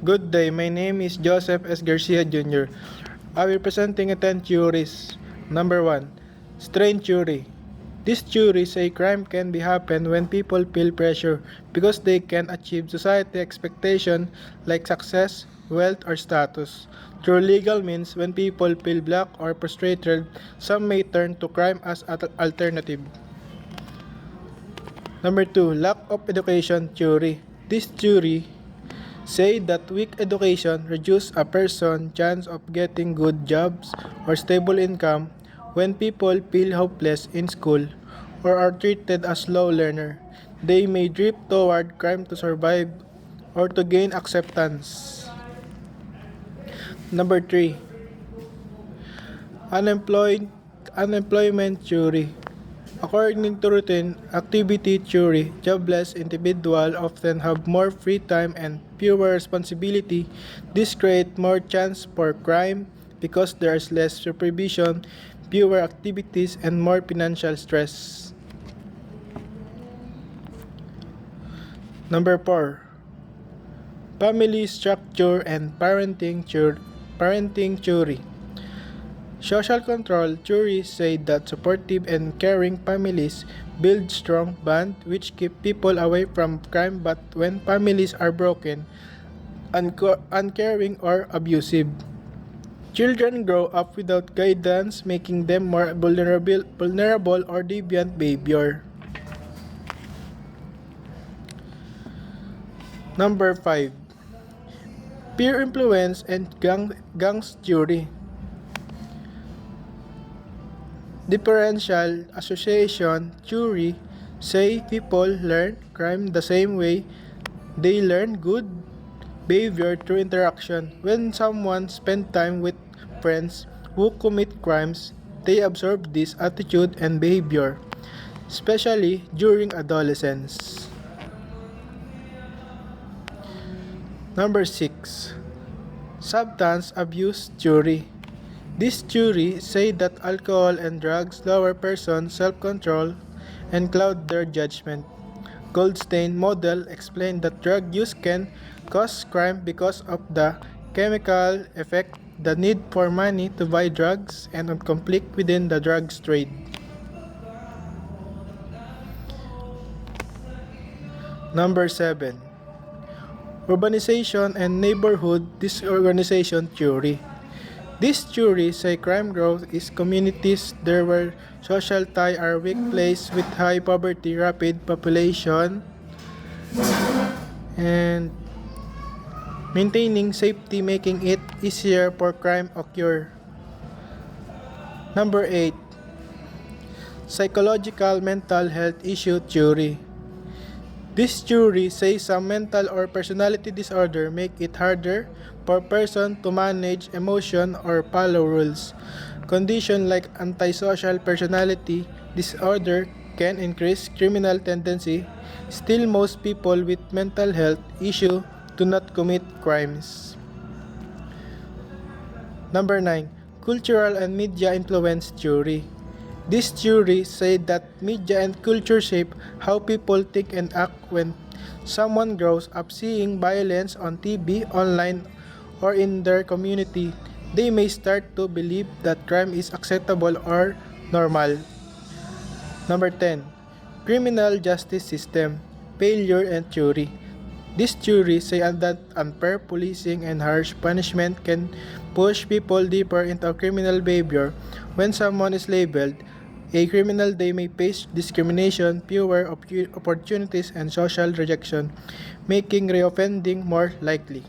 Good day, my name is Joseph S. Garcia Jr. I will be presenting 10 theories. Number 1. Strain theory. This theory say crime can be happen when people feel pressure because they can achieve society expectation like success, wealth, or status. Through legal means, when people feel blocked or frustrated, some may turn to crime as an alternative. Number 2. Lack of education theory. This theory say that weak education reduces a person's chance of getting good jobs or stable income. When people feel hopeless in school or are treated as low learner, they may drift toward crime to survive or to gain acceptance. Number 3. Unemployment theory. According to routine activity theory, jobless individuals often have more free time and fewer responsibility. This creates more chance for crime because there is less supervision, fewer activities, and more financial stress. Number 4. Family structure and parenting theory. Social control theories say that supportive and caring families build strong bonds which keep people away from crime, but when families are broken, uncaring, or abusive, children grow up without guidance, making them more vulnerable or deviant behavior. Number 5. Peer influence and gangs theory. Differential association theory say people learn crime the same way they learn good behavior through interaction. When someone spends time with friends who commit crimes, they absorb this attitude and behavior, especially during adolescence. Number 6. Substance abuse theory. This theory say that alcohol and drugs lower person's self-control and cloud their judgment. Goldstein model explained that drug use can cause crime because of the chemical effect, the need for money to buy drugs, and of conflict within the drugs trade. Number 7. Urbanization and neighborhood disorganization theory. This theory say crime growth is communities there where social ties are weak, place with high poverty, rapid population, and maintaining safety, making it easier for crime occur. Number 8. Psychological mental health issue theory. This theory says some mental or personality disorder make it harder for a person to manage emotion or follow rules. Conditions like antisocial personality disorder can increase criminal tendency. Still, most people with mental health issue do not commit crimes. Number 9. Cultural and media influence theory. This theory said that media and culture shape how people think and act. When someone grows up seeing violence on TV, online, or in their community, they may start to believe that crime is acceptable or normal. Number 10. Criminal justice system, failure and theory. This theory say that unfair policing and harsh punishment can push people deeper into criminal behavior. When someone is labeled a criminal, they may face discrimination, fewer opportunities, and social rejection, making reoffending more likely.